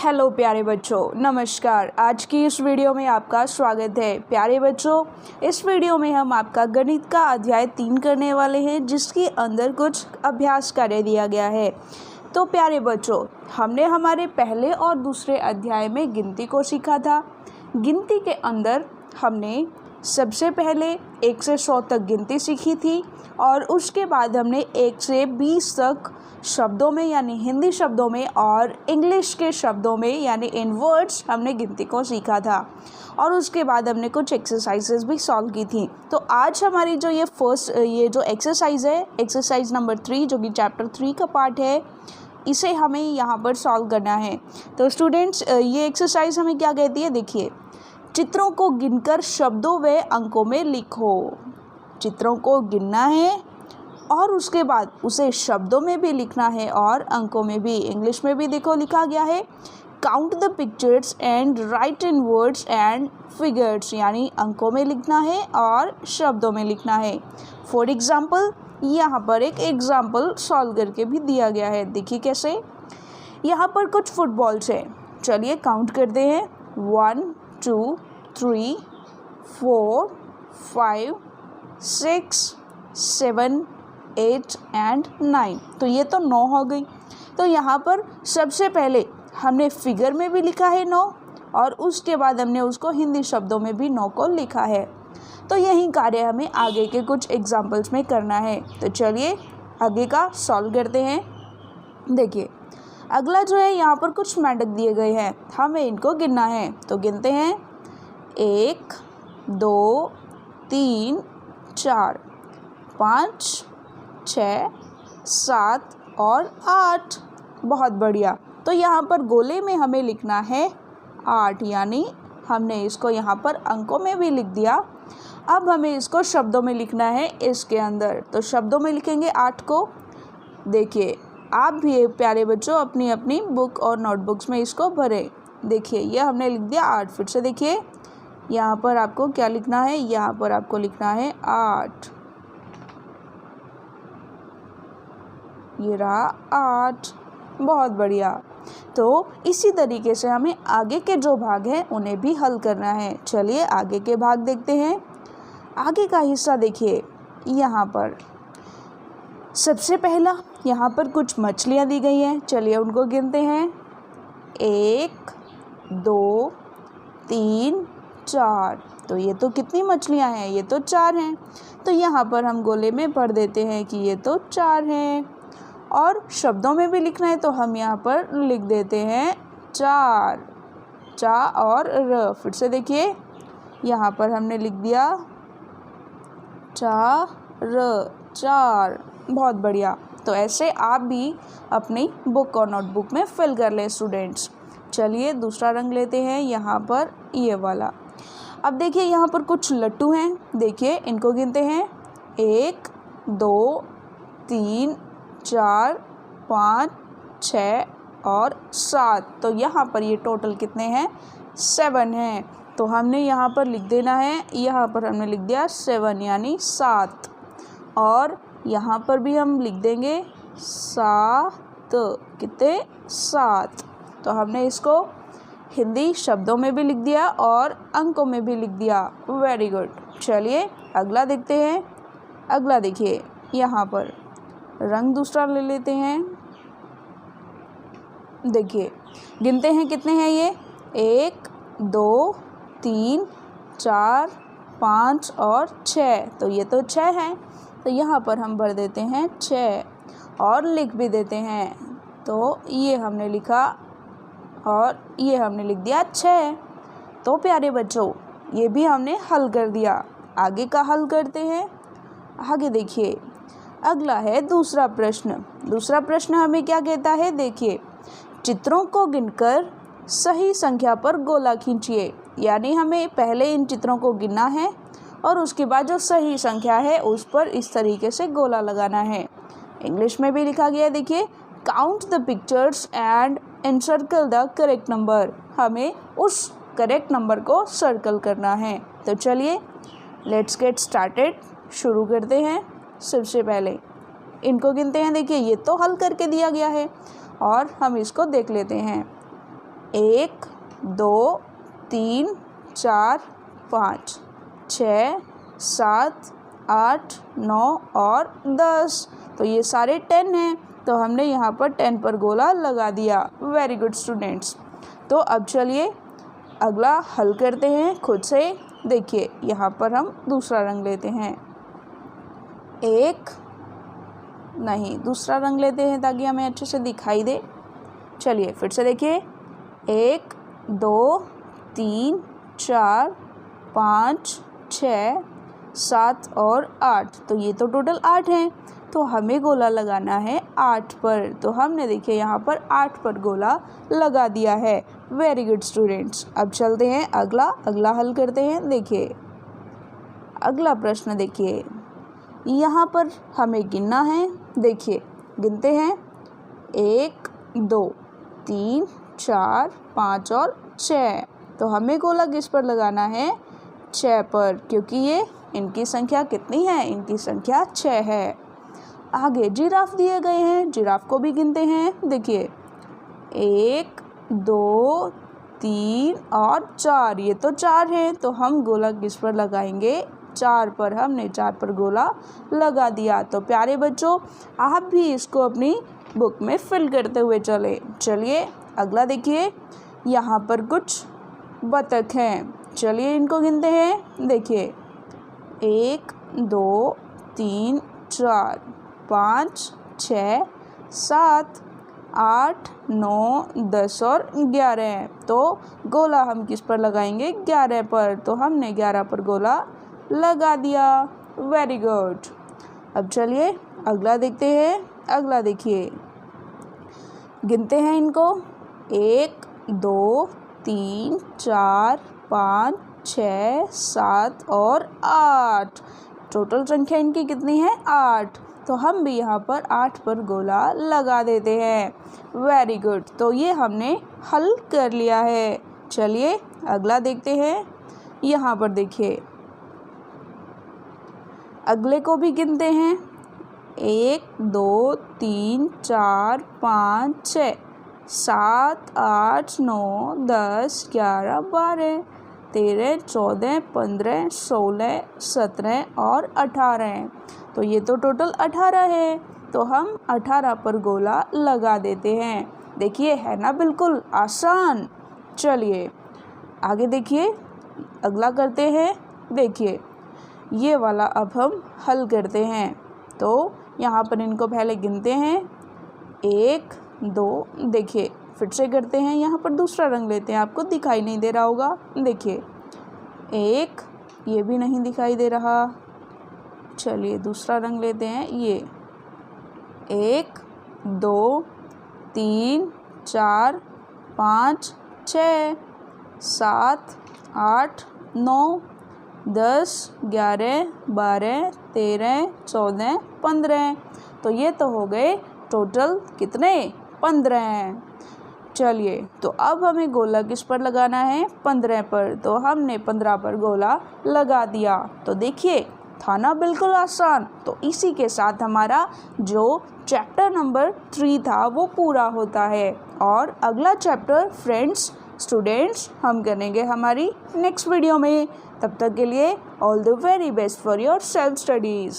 Hello प्यारे बच्चों, नमस्कार। आज की इस वीडियो में आपका स्वागत है। प्यारे बच्चों, इस वीडियो में हम आपका गणित का अध्याय 3 करने वाले हैं, जिसके अंदर कुछ अभ्यास कार्य दिया गया है। तो प्यारे बच्चों, हमने हमारे पहले और दूसरे अध्याय में गिनती को सीखा था। गिनती के अंदर हमने सबसे पहले 1 से 100 तक गिनती सीखी थी और उसके बाद हमने 1 से 20 तक शब्दों में यानी हिंदी शब्दों में और इंग्लिश के शब्दों में यानी इन वर्ड्स हमने गिनती को सीखा था। और उसके बाद हमने कुछ एक्सरसाइजेज भी सॉल्व की थी। तो आज हमारी जो ये जो एक्सरसाइज है, एक्सरसाइज नंबर 3, जो कि चैप्टर 3 का पार्ट है, इसे हमें यहाँ पर सॉल्व करना है। तो स्टूडेंट्स, ये एक्सरसाइज हमें क्या कहती है, देखिए। चित्रों को गिनकर शब्दों व अंकों में लिखो। चित्रों को गिनना है और उसके बाद उसे शब्दों में भी लिखना है और अंकों में भी। इंग्लिश में भी देखो लिखा गया है, count the pictures and right in words and figures, यानी अंकों में लिखना है और शब्दों में लिखना है। फॉर एग्जाम्पल, यहाँ पर एक एग्जाम्पल सॉल्व करके भी दिया गया है। देखिए कैसे। यहाँ पर कुछ फुटबॉल्स है। चलिए काउंट करते हैं। 1 2 3 4 5 6 7 8 एंड 9। तो ये तो 9 हो गई। तो यहाँ पर सबसे पहले हमने फिगर में भी लिखा है 9 और उसके बाद हमने उसको हिंदी शब्दों में भी 9 को लिखा है। तो यही कार्य हमें आगे के कुछ एग्जाम्पल्स में करना है। तो चलिए आगे का सॉल्व करते हैं। देखिए, अगला जो है, यहाँ पर कुछ मेंढक दिए गए हैं, हमें इनको गिनना है। तो गिनते हैं 1 2 3 4 5 6 7 और 8। बहुत बढ़िया। तो यहाँ पर गोले में हमें लिखना है 8, यानी हमने इसको यहाँ पर अंकों में भी लिख दिया। अब हमें इसको शब्दों में लिखना है इसके अंदर। तो शब्दों में लिखेंगे 8 को। देखिए, आप भी प्यारे बच्चों अपनी अपनी बुक और नोटबुक्स में इसको भरें। देखिए, ये हमने लिख दिया 8। फिर से देखिए, यहाँ पर आपको क्या लिखना है, यहाँ पर आपको लिखना है 8। ये रहा 8। बहुत बढ़िया। तो इसी तरीके से हमें आगे के जो भाग हैं उन्हें भी हल करना है। चलिए आगे के भाग देखते हैं। आगे का हिस्सा देखिए, यहाँ पर सबसे पहला यहाँ पर कुछ मछलियाँ दी गई हैं। चलिए उनको गिनते हैं। 1 2 3 4। तो ये तो कितनी मछलियाँ हैं, ये तो 4 हैं। तो यहाँ पर हम गोले में भर देते हैं कि ये तो 4 हैं। और शब्दों में भी लिखना है तो हम यहाँ पर लिख देते हैं 4, चा और र। फिर से देखिए, यहाँ पर हमने लिख दिया चा र, 4। बहुत बढ़िया। तो ऐसे आप भी अपनी बुक और नोटबुक में फिल कर लें स्टूडेंट्स। चलिए दूसरा रंग लेते हैं, यहाँ पर ये वाला। अब देखिए, यहाँ पर कुछ लट्टू हैं। देखिए इनको गिनते हैं। 1 2 3 4 5 6 और 7। तो यहाँ पर ये टोटल कितने हैं, 7 हैं। तो हमने यहाँ पर लिख देना है, यहाँ पर हमने लिख दिया 7 यानी 7। और यहाँ पर भी हम लिख देंगे 7। कितने, 7। तो हमने इसको हिंदी शब्दों में भी लिख दिया और अंकों में भी लिख दिया। Very good. चलिए अगला देखते हैं। अगला देखिए, यहाँ पर रंग दूसरा ले लेते हैं। देखिए, गिनते हैं कितने हैं ये, 1 2 3 4 5 और 6। तो ये तो 6 हैं। तो यहाँ पर हम भर देते हैं 6 और लिख भी देते हैं। तो ये हमने लिखा और ये हमने लिख दिया 6। तो प्यारे बच्चों, ये भी हमने हल कर दिया। आगे का हल करते हैं। आगे देखिए, अगला है दूसरा प्रश्न। दूसरा प्रश्न हमें क्या कहता है, देखिए। चित्रों को गिनकर सही संख्या पर गोला खींचिए। यानी हमें पहले इन चित्रों को गिनना है और उसके बाद जो सही संख्या है उस पर इस तरीके से गोला लगाना है। इंग्लिश में भी लिखा गया है, देखिए, count the pictures and encircle the correct number. हमें उस करेक्ट नंबर को सर्कल करना है। तो चलिए लेट्स गेट स्टार्टेड। शुरू करते हैं। सबसे पहले इनको गिनते हैं। देखिए, ये तो हल करके दिया गया है और हम इसको देख लेते हैं। 1 2 3 4 5 6 7 8 9 और 10। तो ये सारे 10 हैं, तो हमने यहाँ पर 10 पर गोला लगा दिया। Very good students. तो अब चलिए अगला हल करते हैं खुद से। देखिए यहाँ पर हम दूसरा रंग लेते हैं, दूसरा रंग लेते हैं ताकि हमें अच्छे से दिखाई दे। चलिए फिर से देखिए, 1 2 3 4 5 6 7 और 8। तो ये तो टोटल 8 हैं, तो हमें गोला लगाना है 8 पर। तो हमने देखिए यहाँ पर 8 पर गोला लगा दिया है। Very good students. अब चलते हैं अगला हल करते हैं। देखिए अगला प्रश्न देखिए, यहाँ पर हमें गिनना है। देखिए गिनते हैं, 1 2 3 4 5 और 6। तो हमें गोला किस पर लगाना है? 6 पर, क्योंकि ये इनकी संख्या कितनी है? इनकी संख्या 6 है। आगे जिराफ दिए गए हैं, जिराफ को भी गिनते हैं। देखिए 1 2 3 और 4, ये तो 4 है, तो हम गोला किस पर लगाएंगे? 4 पर। हमने 4 पर गोला लगा दिया। तो प्यारे बच्चों, आप भी इसको अपनी बुक में फिल करते हुए चलिए अगला देखिए, यहाँ पर कुछ बतख हैं। चलिए इनको गिनते हैं। देखिए 1 2 3 4 5 6 7 8 9 10 और 11। तो गोला हम किस पर लगाएंगे? 11 पर। तो हमने 11 पर गोला लगा दिया। Very good. अब चलिए अगला देखते हैं। अगला देखिए, गिनते हैं इनको, 1 2 3 4 5 6 7 और 8। टोटल संख्या इनकी कितनी है? 8। तो हम भी यहाँ पर 8 पर गोला लगा देते हैं। Very good. तो ये हमने हल कर लिया है। चलिए अगला देखते हैं। यहाँ पर देखिए, अगले को भी गिनते हैं, 1 2 3 4 5 6 7 8 9 10 11 12 13 14 15 16 17 और 18। तो ये तो टोटल 18 है, तो हम 18 पर गोला लगा देते हैं। देखिए है ना बिल्कुल आसान। चलिए आगे देखिए, अगला करते हैं। देखिए ये वाला अब हम हल करते हैं। तो यहाँ पर इनको पहले गिनते हैं, 1 2। देखिए फिर से करते हैं, यहाँ पर दूसरा रंग लेते हैं। आपको दिखाई नहीं दे रहा होगा। देखिए 1, ये भी नहीं दिखाई दे रहा। चलिए दूसरा रंग लेते हैं। ये 1 2 3 4 5 6 7 8 9 10 11 12 13 14 15। तो ये तो हो गए टोटल कितने? 15। चलिए तो अब हमें गोला किस पर लगाना है? 15 पर। तो हमने 15 पर गोला लगा दिया। तो देखिए था ना बिल्कुल आसान। तो इसी के साथ हमारा जो चैप्टर नंबर 3 था वो पूरा होता है। और अगला चैप्टर फ्रेंड्स स्टूडेंट्स हम करेंगे हमारी नेक्स्ट वीडियो में। तब तक के लिए all the very best for your self studies.